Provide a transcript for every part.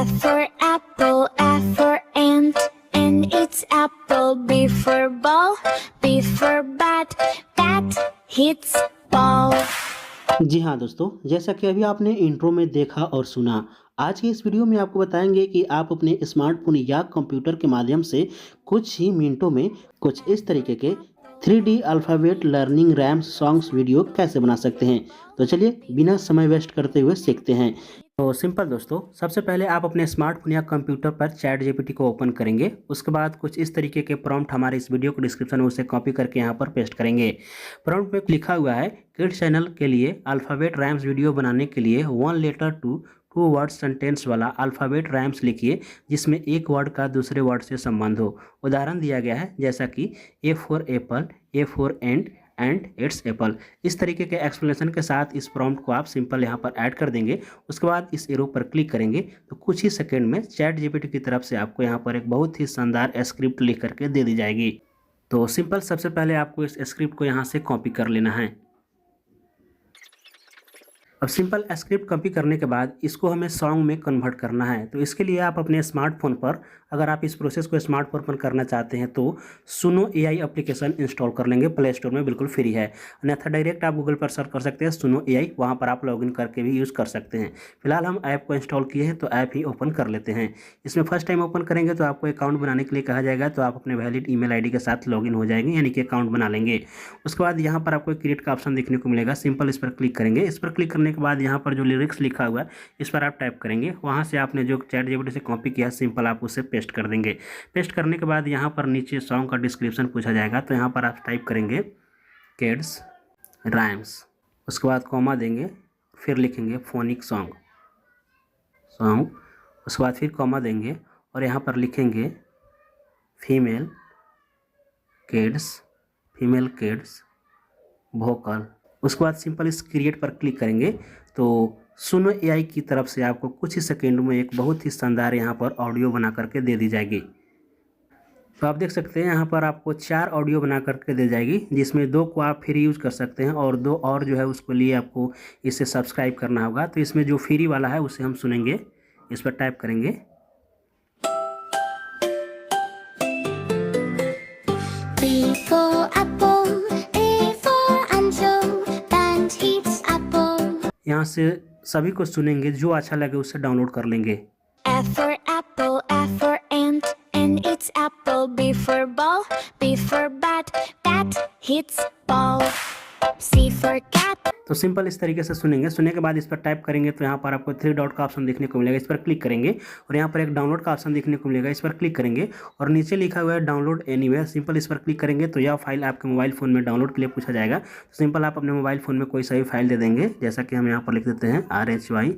A for apple, A for ant, and it's apple. B for ball, B for bat, bat hits ball. जी हाँ दोस्तों, जैसा कि अभी आपने इंट्रो में देखा और सुना, आज की इस वीडियो में आपको बताएंगे कि आप अपने स्मार्टफोन या कंप्यूटर के माध्यम से कुछ ही मिनटों में कुछ इस तरीके के 3D alphabet learning rhymes songs video कैसे बना सकते हैं। तो चलिए बिना समय वेस्ट करते हुए सीखते हैं। तो सिंपल दोस्तों, सबसे पहले आप अपने स्मार्टफोन या कंप्यूटर पर चैट जीपीटी को ओपन करेंगे। उसके बाद कुछ इस तरीके के प्रॉम्प्ट हमारे इस वीडियो को डिस्क्रिप्शन में उसे कॉपी करके यहाँ पर पेस्ट करेंगे। प्रॉम्प्ट में लिखा हुआ है किड्स चैनल के लिए अल्फ़ाबेट रैम्स वीडियो बनाने के लिए 1 लेटर टू 2 वर्ड सेंटेंस वाला अल्फ़ाबेट रैम्स लिखिए जिसमें एक वर्ड का दूसरे वर्ड से संबंध हो। उदाहरण दिया गया है जैसा कि A for Apple, A for and it's Apple. इस तरीके के एक्सप्लेनेशन के साथ इस प्रॉम्प्ट को आप सिंपल यहाँ पर ऐड कर देंगे। उसके बाद इस एरो पर क्लिक करेंगे तो कुछ ही सेकंड में चैट जीपीटी की तरफ से आपको यहाँ पर एक बहुत ही शानदार स्क्रिप्ट लिख करके दे दी जाएगी। तो सिंपल सबसे पहले आपको इस स्क्रिप्ट को यहाँ से कॉपी कर लेना है। अब सिंपल स्क्रिप्ट कॉपी करने के बाद इसको हमें सॉन्ग में कन्वर्ट करना है। तो इसके लिए आप अपने स्मार्टफोन पर, अगर आप इस प्रोसेस को स्मार्टफोन पर करना चाहते हैं तो सुनो एआई एप्लीकेशन इंस्टॉल कर लेंगे। प्ले स्टोर में बिल्कुल फ्री है, अन्यथा डायरेक्ट आप गूगल पर सर्च कर सकते हैं सुनो एआई, वहाँ पर आप लॉगिन करके भी यूज़ कर सकते हैं। फिलहाल हम ऐप को इंस्टॉल किए हैं तो ऐप ही ओपन कर लेते हैं। इसमें फर्स्ट टाइम ओपन करेंगे तो आपको अकाउंट बनाने के लिए कहा जाएगा, तो आप अपने वैलिड ईमेल आईडी के साथ लॉगिन हो जाएंगे, यानी कि अकाउंट बना लेंगे। उसके बाद यहाँ पर आपको क्रिएट का ऑप्शन देखने को मिलेगा। सिंपल इस पर क्लिक करेंगे। इस पर क्लिक करने के बाद यहाँ पर जो लिरिक्स लिखा हुआ है इस पर आप टाइप करेंगे। वहाँ से आपने जो चैट जीपीटी से कॉपी किया सिंपल आप उसे पेस्ट कर देंगे। पेस्ट करने के बाद यहाँ पर नीचे सॉन्ग का डिस्क्रिप्शन पूछा जाएगा, तो यहाँ पर आप टाइप करेंगे किड्स राइम्स, उसके बाद कॉमा देंगे, फिर लिखेंगे फोनिक सॉन्ग, उसके बाद फिर कॉमा देंगे और यहाँ पर लिखेंगे फीमेल किड्स वोकल। उसके बाद सिंपल इस क्रिएट पर क्लिक करेंगे तो सुनो एआई की तरफ से आपको कुछ ही सेकेंड में एक बहुत ही शानदार यहाँ पर ऑडियो बना करके दे दी जाएगी। तो आप देख सकते हैं यहाँ पर आपको 4 ऑडियो बना करके दे जाएगी, जिसमें 2 को आप फ्री यूज़ कर सकते हैं और 2 और जो है उसके लिए आपको इसे सब्सक्राइब करना होगा। तो इसमें जो फ्री वाला है उसे हम सुनेंगे। इस पर टाइप करेंगे B for apple, A for angel, band hits apple. यहाँ से सभी को सुनेंगे, जो अच्छा लगे उसे डाउनलोड कर लेंगे। A for apple, A for ant, and it's apple. B for ball, B for bat, bat hits ball. C for cat. तो सिंपल इस तरीके से सुनेंगे। सुनने के बाद इस पर टाइप करेंगे तो यहाँ पर आपको 3 डॉट का ऑप्शन देखने को मिलेगा। इस पर क्लिक करेंगे और यहाँ पर एक डाउनलोड का ऑप्शन देखने को मिलेगा। इस पर क्लिक करेंगे और नीचे लिखा हुआ है डाउनलोड एनीवेयर। सिंपल इस पर क्लिक करेंगे तो यह फाइल आपके मोबाइल फ़ोन में डाउनलोड के लिए पूछा जाएगा। तो सिंपल आप अपने मोबाइल फ़ोन में कोई सा भी फाइल दे देंगे, जैसा कि हम यहाँ पर लिख देते हैं RHY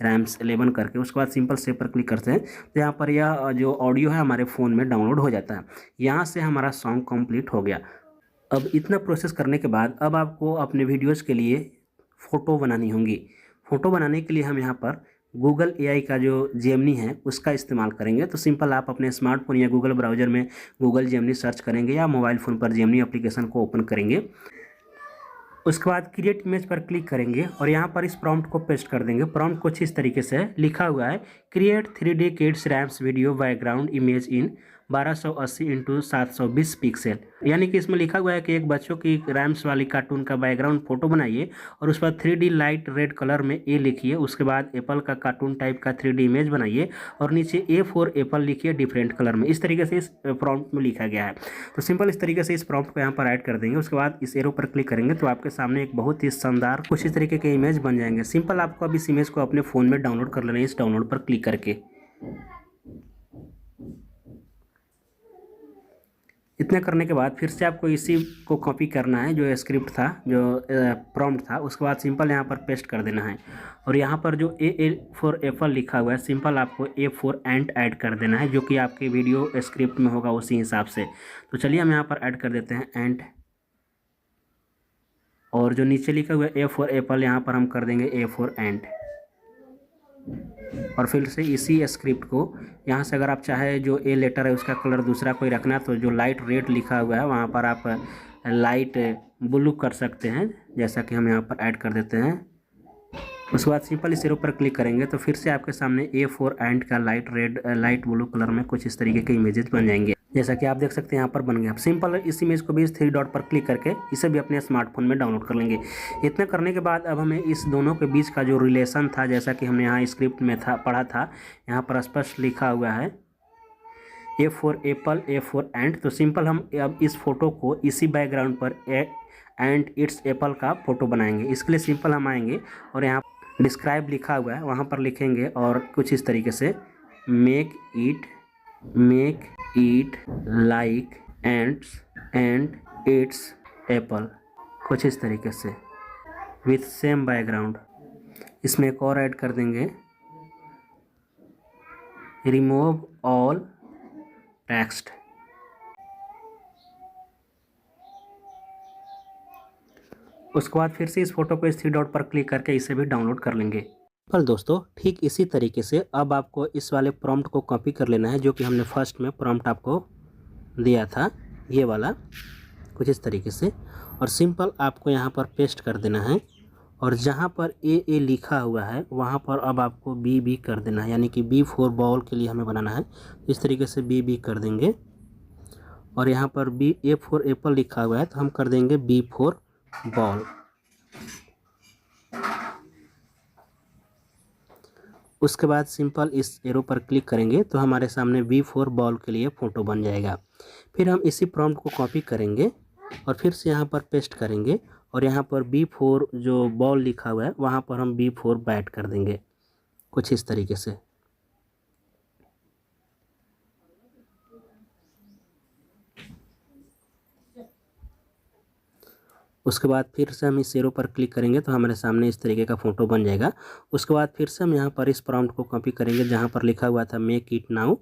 रैम्स 11 करके। उसके बाद सिंपल सेव पर क्लिक करते हैं तो यहाँ पर यह जो ऑडियो है हमारे फ़ोन में डाउनलोड हो जाता है। यहाँ से हमारा सॉन्ग कंप्लीट हो गया। अब इतना प्रोसेस करने के बाद अब आपको अपने वीडियोज़ के लिए फ़ोटो बनानी होंगी। फ़ोटो बनाने के लिए हम यहाँ पर गूगल एआई का जो जेमिनी है उसका इस्तेमाल करेंगे। तो सिंपल आप अपने स्मार्टफोन या गूगल ब्राउज़र में गूगल जेमिनी सर्च करेंगे या मोबाइल फ़ोन पर जेमिनी एप्लीकेशन को ओपन करेंगे। उसके बाद क्रिएट इमेज पर क्लिक करेंगे और यहाँ पर इस प्रॉम्प्ट को पेस्ट कर देंगे। प्रॉम्प्ट कुछ इस तरीके से लिखा हुआ है create 3D kids rhymes video background image in 1280 × 720 pixel. यानी कि इसमें लिखा हुआ है कि एक बच्चों की रैम्स वाली कार्टून का बैकग्राउंड फोटो बनाइए और उस पर 3D लाइट रेड कलर में ए लिखिए। उसके बाद एप्पल का कार्टून टाइप का 3D इमेज बनाइए और नीचे ए फॉर एप्पल लिखिए डिफरेंट कलर में। इस तरीके से इस प्रॉम्प्ट में लिखा गया है। तो सिंपल इस तरीके से इस प्रॉम्प्ट को यहाँ पर ऐड कर देंगे। उसके बाद इस एरो पर क्लिक करेंगे तो आपके सामने एक बहुत ही शानदार कुछ इस तरीके के इमेज बन जाएंगे। सिंपल आपको अब इस इमेज को अपने फ़ोन में डाउनलोड कर लेना है, इस डाउनलोड पर क्लिक करके। इतना करने के बाद फिर से आपको इसी को कॉपी करना है, जो स्क्रिप्ट था, जो प्रॉम्प्ट था, उसके बाद सिंपल यहाँ पर पेस्ट कर देना है। और यहाँ पर जो ए फॉर एप्पल लिखा हुआ है सिंपल आपको ए फॉर एंट ऐड कर देना है, जो कि आपके वीडियो स्क्रिप्ट में होगा उसी हिसाब से। तो चलिए हम यहाँ पर ऐड कर देते हैं एंट, और जो नीचे लिखा हुआ है ए फॉर एप्पल यहाँ पर हम कर देंगे ए फॉर एंट। और फिर से इसी स्क्रिप्ट को यहाँ से अगर आप चाहे जो ए लेटर है उसका कलर दूसरा कोई रखना, तो जो लाइट रेड लिखा हुआ है वहाँ पर आप लाइट ब्लू कर सकते हैं, जैसा कि हम यहाँ पर ऐड कर देते हैं। उसके बाद सिंपल इस एरो पर क्लिक करेंगे तो फिर से आपके सामने A4 एंट का लाइट ब्लू कलर में कुछ इस तरीके के इमेजेस बन जाएंगे, जैसा कि आप देख सकते हैं यहाँ पर बन गया। आप सिंपल इस इमेज को भी इस 3 डॉट पर क्लिक करके इसे भी अपने स्मार्टफोन में डाउनलोड कर लेंगे। इतना करने के बाद अब हमें इस दोनों के बीच का जो रिलेशन था, जैसा कि हमने यहाँ स्क्रिप्ट में पढ़ा था, यहाँ पर स्पष्ट लिखा हुआ है A for apple, A for ant. तो सिंपल हम अब इस फोटो को इसी बैकग्राउंड पर एंड इट्स एप्पल का फोटो बनाएंगे। इसके लिए सिंपल हम आएंगे और यहाँ डिस्क्राइब लिखा हुआ है वहाँ पर लिखेंगे और कुछ इस तरीके से make it like ends and it's Apple, कुछ इस तरीके से विथ सेम बैकग्राउंड। इसमें एक और ऐड कर देंगे, रिमूव ऑल टेक्स्ट। उसके बाद फिर से इस फोटो को इस 3 डॉट पर क्लिक करके इसे भी डाउनलोड कर लेंगे। पर दोस्तों ठीक इसी तरीके से अब आपको इस वाले प्रॉम्प्ट को कॉपी कर लेना है, जो कि हमने फर्स्ट में प्रॉम्प्ट आपको दिया था, ये वाला कुछ इस तरीके से, और सिंपल आपको यहाँ पर पेस्ट कर देना है। और जहाँ पर ए लिखा हुआ है वहाँ पर अब आपको बी कर देना है, यानी कि B फॉर बॉल के लिए हमें बनाना है। इस तरीके से बी कर देंगे। और यहाँ पर A फॉर एप्पल लिखा हुआ है तो हम कर देंगे B फॉर बॉल। उसके बाद सिंपल इस एरो पर क्लिक करेंगे तो हमारे सामने B फॉर बॉल के लिए फ़ोटो बन जाएगा। फिर हम इसी प्रॉम्प्ट को कॉपी करेंगे और फिर से यहाँ पर पेस्ट करेंगे और यहाँ पर B फॉर जो बॉल लिखा हुआ है वहाँ पर हम B फॉर बैट कर देंगे, कुछ इस तरीके से। उसके बाद फिर से हम इस एरो पर क्लिक करेंगे तो हमारे सामने इस तरीके का फ़ोटो बन जाएगा। उसके बाद फिर से हम यहाँ पर इस प्रॉम्प्ट को कॉपी करेंगे जहाँ पर लिखा हुआ था मेक इट नाउ।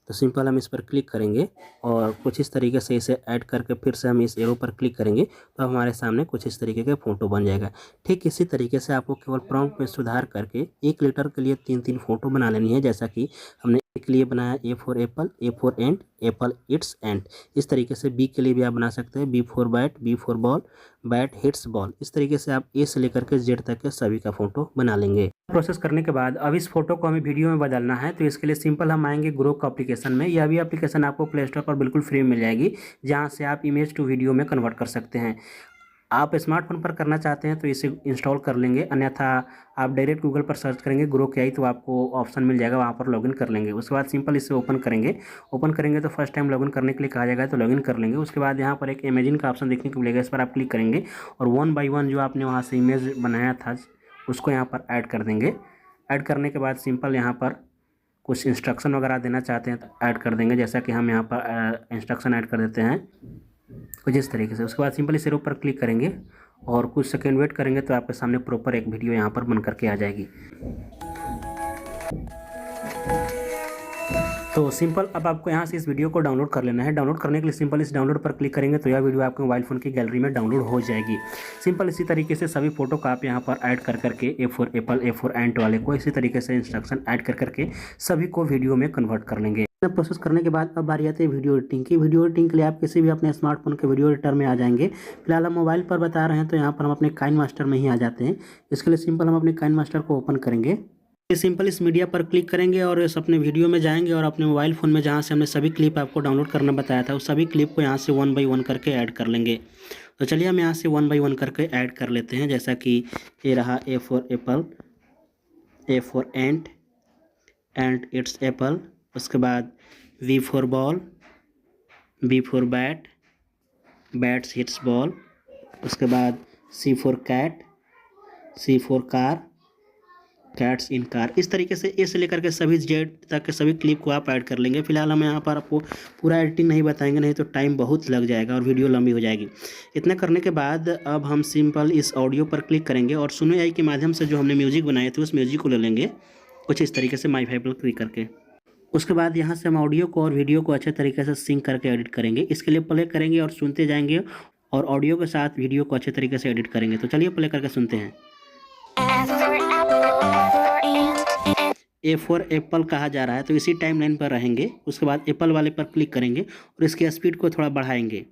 तो सिंपल हम इस पर क्लिक करेंगे और कुछ इस तरीके से इसे ऐड करके फिर से हम इस एरो पर क्लिक करेंगे तो हमारे सामने कुछ इस तरीके के फ़ोटो बन जाएगा। ठीक इसी तरीके से आपको केवल प्रॉम्प्ट में सुधार करके एक लेटर के लिए 3-3 फ़ोटो बना लेनी है, जैसा कि हमने ए के लिए बनाया A for apple, A for ant, apple it's ant. इस तरीके से B के लिए भी आप बना सकते हैं, B for bat, B for ball, bat hits ball. इस तरीके से आप A से लेकर के Z तक के सभी का फ़ोटो बना लेंगे। प्रोसेस करने के बाद अब इस फोटो को हमें वीडियो में बदलना है, तो इसके लिए सिंपल हम आएंगे ग्रोक एप्लीकेशन में। यह भी एप्लीकेशन आपको प्ले स्टोर पर बिल्कुल फ्री में मिल जाएगी, जहां से आप इमेज टू वीडियो में कन्वर्ट कर सकते हैं। आप स्मार्टफोन पर करना चाहते हैं तो इसे इंस्टॉल कर लेंगे, अन्यथा आप डायरेक्ट गूगल पर सर्च करेंगे ग्रोक AI तो आपको ऑप्शन मिल जाएगा, वहाँ पर लॉगिन कर लेंगे। उसके बाद सिंपल इसे ओपन करेंगे तो फर्स्ट टाइम लॉगिन करने के लिए कहा जाएगा तो लॉगिन कर लेंगे। उसके बाद यहाँ पर एक इमेजिन का ऑप्शन देखने को मिलेगा, इस पर आप क्लिक करेंगे और 1 बाय 1 जो आपने वहाँ से इमेज बनाया था उसको यहाँ पर ऐड कर देंगे। ऐड करने के बाद सिंपल यहाँ पर कुछ इंस्ट्रक्शन वगैरह देना चाहते हैं तो ऐड कर देंगे, जैसा कि हम यहाँ पर इंस्ट्रक्शन ऐड कर देते हैं कुछ इस तरीके से। उसके बाद सिंपल इस एरो पर क्लिक करेंगे और कुछ सेकंड वेट करेंगे तो आपके सामने प्रॉपर एक वीडियो यहाँ पर बन करके आ जाएगी। तो सिंपल अब आपको यहाँ से इस वीडियो को डाउनलोड कर लेना है। डाउनलोड करने के लिए सिंपल इस डाउनलोड पर क्लिक करेंगे तो यह वीडियो आपके मोबाइल फ़ोन की गैलरी में डाउनलोड हो जाएगी। सिंपल इसी तरीके से सभी फोटो का आप यहाँ पर ऐड कर करके A for apple, A for ant वाले को इसी तरीके से इंस्ट्रक्शन ऐड कर करके सभी को वीडियो में कन्वर्ट कर लेंगे। प्रोसेस करने के बाद अब बारी आती है वीडियो एडिटिंग की। वीडियो एडिटिंग के लिए आप किसी भी अपने स्मार्टफोन के वीडियो एडिटर में आ जाएंगे। फिलहाल हम मोबाइल पर बता रहे हैं तो यहाँ पर हम अपने काइनमास्टर में ही आ जाते हैं। इसके लिए सिंपल हम अपने काइनमास्टर को ओपन करेंगे। सिंपल इस मीडिया पर क्लिक करेंगे और इस अपने वीडियो में जाएंगे और अपने मोबाइल फ़ोन में जहाँ से हमने सभी क्लिप आपको डाउनलोड करना बताया था उस सभी क्लिप को यहाँ से 1 बाय 1 करके ऐड कर लेंगे। तो चलिए हम यहाँ से 1 बाय 1 करके ऐड कर लेते हैं, जैसा कि ये रहा A for apple, A for ant it's apple. उसके बाद B for ball, B for bat, bats hits ball. उसके बाद C for cat, C for car, cats in car. इस तरीके से ए से लेकर के सभी Z तक के सभी क्लिप को आप ऐड कर लेंगे। फिलहाल हम यहाँ पर आपको पूरा एडिटिंग नहीं बताएंगे, नहीं तो टाइम बहुत लग जाएगा और वीडियो लंबी हो जाएगी। इतना करने के बाद अब हम सिंपल इस ऑडियो पर क्लिक करेंगे और सुनो AI के माध्यम से जो हमने म्यूजिक बनाए थे उस म्यूजिक को ले लेंगे कुछ इस तरीके से माई फाइव पर क्लिक करके। उसके बाद यहाँ से हम ऑडियो को और वीडियो को अच्छे तरीके से सिंक करके एडिट करेंगे। इसके लिए प्ले करेंगे और सुनते जाएंगे और ऑडियो के साथ वीडियो को अच्छे तरीके से एडिट करेंगे। तो चलिए प्ले करके सुनते हैं। A फॉर एप्पल कहा जा रहा है तो इसी टाइमलाइन पर रहेंगे। उसके बाद एप्पल वाले पर क्लिक करेंगे और इसकी स्पीड को थोड़ा बढ़ाएंगे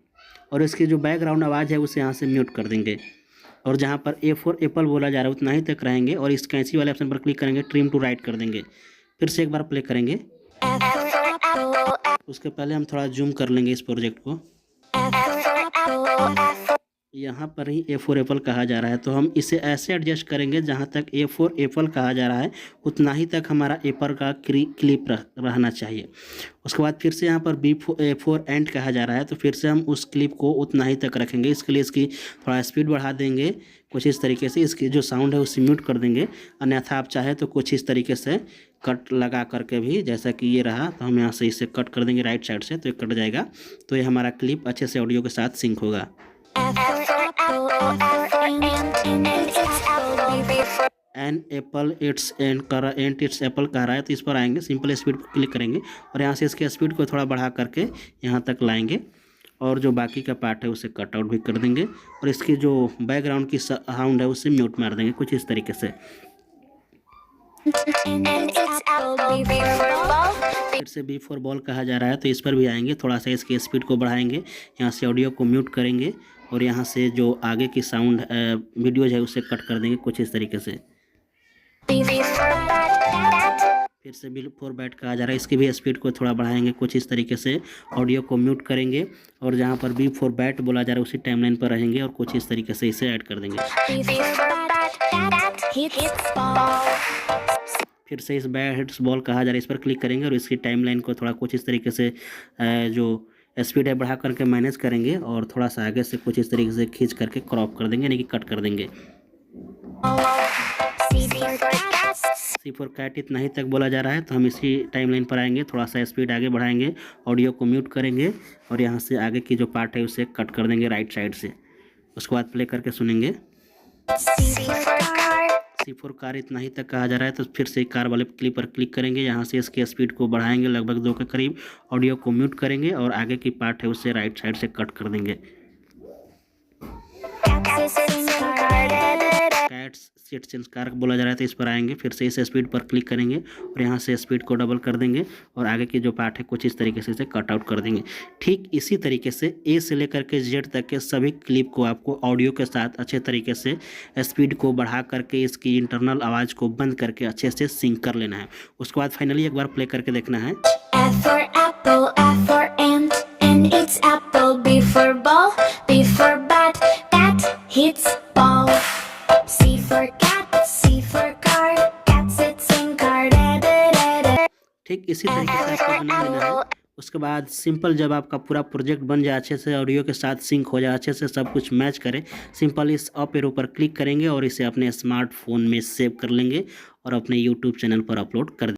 और इसकी जो बैकग्राउंड आवाज़ है उसे यहाँ से म्यूट कर देंगे। और जहाँ पर ए फॉर एप्पल बोला जा रहा है उतना ही तक रहेंगे और इस कैंची वाले ऑप्शन पर क्लिक करेंगे, ट्रिम टू राइट कर देंगे। फिर से एक बार प्ले करेंगे। F for apple, उसके पहले हम थोड़ा जूम कर लेंगे इस प्रोजेक्ट को। F for apple, F for यहाँ पर ही ए फॉर एप्पल कहा जा रहा है, तो हम इसे ऐसे एडजस्ट करेंगे जहाँ तक ए फॉर एप्पल कहा जा रहा है उतना ही तक हमारा एप्पल का क्लिप रहना चाहिए। उसके बाद फिर से यहाँ पर ए फॉर एंड कहा जा रहा है, तो फिर से हम उस क्लिप को उतना ही तक रखेंगे। इसके लिए इसकी थोड़ा स्पीड बढ़ा देंगे कुछ इस तरीके से, इसकी जो साउंड है उसे म्यूट कर देंगे। अन्यथा आप चाहे तो कुछ इस तरीके से कट लगा करके भी, जैसा कि ये रहा, तो हम यहाँ से इसे कट कर देंगे राइट साइड से, तो ये कट जाएगा। तो ये हमारा क्लिप अच्छे से ऑडियो के साथ सिंक होगा। F for apple, F for and it's apple, B for an apple it's and it's apple कह रहा है, तो इस पर आएंगे, सिंपल स्पीड पर क्लिक करेंगे और यहाँ से इसके स्पीड को थोड़ा बढ़ा करके यहाँ तक लाएंगे और जो बाकी का पार्ट है उसे कट आउट भी कर देंगे और इसकी जो बैकग्राउंड की साउंड है उसे म्यूट मार देंगे कुछ इस तरीके से। and it's apple, B for ball, फिर से बी फॉर बॉल कहा जा रहा है, तो इस पर भी आएंगे, थोड़ा सा इसकी स्पीड को बढ़ाएंगे, यहाँ से ऑडियो को म्यूट करेंगे और यहाँ से जो आगे की साउंड वीडियोज है उसे कट कर देंगे कुछ इस तरीके से। B for bat, फिर से बी फॉर बैट कहा जा रहा है, इसकी भी स्पीड को थोड़ा बढ़ाएंगे कुछ इस तरीके से, ऑडियो को म्यूट करेंगे और जहाँ पर बी फॉर बैट बोला जा रहा है उसी टाइमलाइन पर रहेंगे और कुछ इस तरीके से इसे ऐड कर देंगे। B for bat hits ball, फिर से इस बैट हिट्स बॉल कहा जा रहा है, इस पर क्लिक करेंगे और इसकी टाइमलाइन को थोड़ा कुछ इस तरीके से जो स्पीड है बढ़ा करके मैनेज करेंगे और थोड़ा सा आगे से कुछ इस तरीके से खींच करके क्रॉप कर देंगे, यानी कि कट कर देंगे। C for cat, C for cat इतना ही तक बोला जा रहा है, तो हम इसी टाइमलाइन पर आएंगे, थोड़ा सा स्पीड आगे बढ़ाएंगे, ऑडियो को म्यूट करेंगे और यहाँ से आगे की जो पार्ट है उसे कट कर देंगे राइट साइड से। उसके बाद प्ले करके सुनेंगे। C for car, C for car इतना ही तक कहा जा रहा है, तो फिर से कार वाले क्लिप पर क्लिक करेंगे, यहाँ से इसके स्पीड को बढ़ाएंगे लगभग 2 के करीब, ऑडियो को म्यूट करेंगे और आगे की पार्ट है उसे राइट साइड से कट कर देंगे। cat sits in car, cats sits in car बोला जा रहा है, तो इस पर आएंगे, फिर से इस स्पीड पर क्लिक करेंगे और यहाँ से स्पीड को डबल कर देंगे और आगे की जो पार्ट है कुछ इस तरीके से इसे कट आउट कर देंगे। ठीक इसी तरीके से ए से लेकर के जेड तक के सभी क्लिप को आपको ऑडियो के साथ अच्छे तरीके से स्पीड को बढ़ा करके इसकी इंटरनल आवाज़ को बंद करके अच्छे से सिंक कर लेना है। उसके बाद फाइनली एक बार प्ले करके देखना है। F for apple, F for and it's apple, B for ball, B for bat hits ball, C for car, cat sits in car, ठीक इसी तरीके से आपको बना लेना है। उसके बाद सिंपल जब आपका पूरा प्रोजेक्ट बन जाए, अच्छे से ऑडियो के साथ सिंक हो जाए, अच्छे से सब कुछ मैच करे, सिंपल इस अप एरो पर क्लिक करेंगे और इसे अपने स्मार्टफोन में सेव कर लेंगे और अपने यूट्यूब चैनल पर अपलोड कर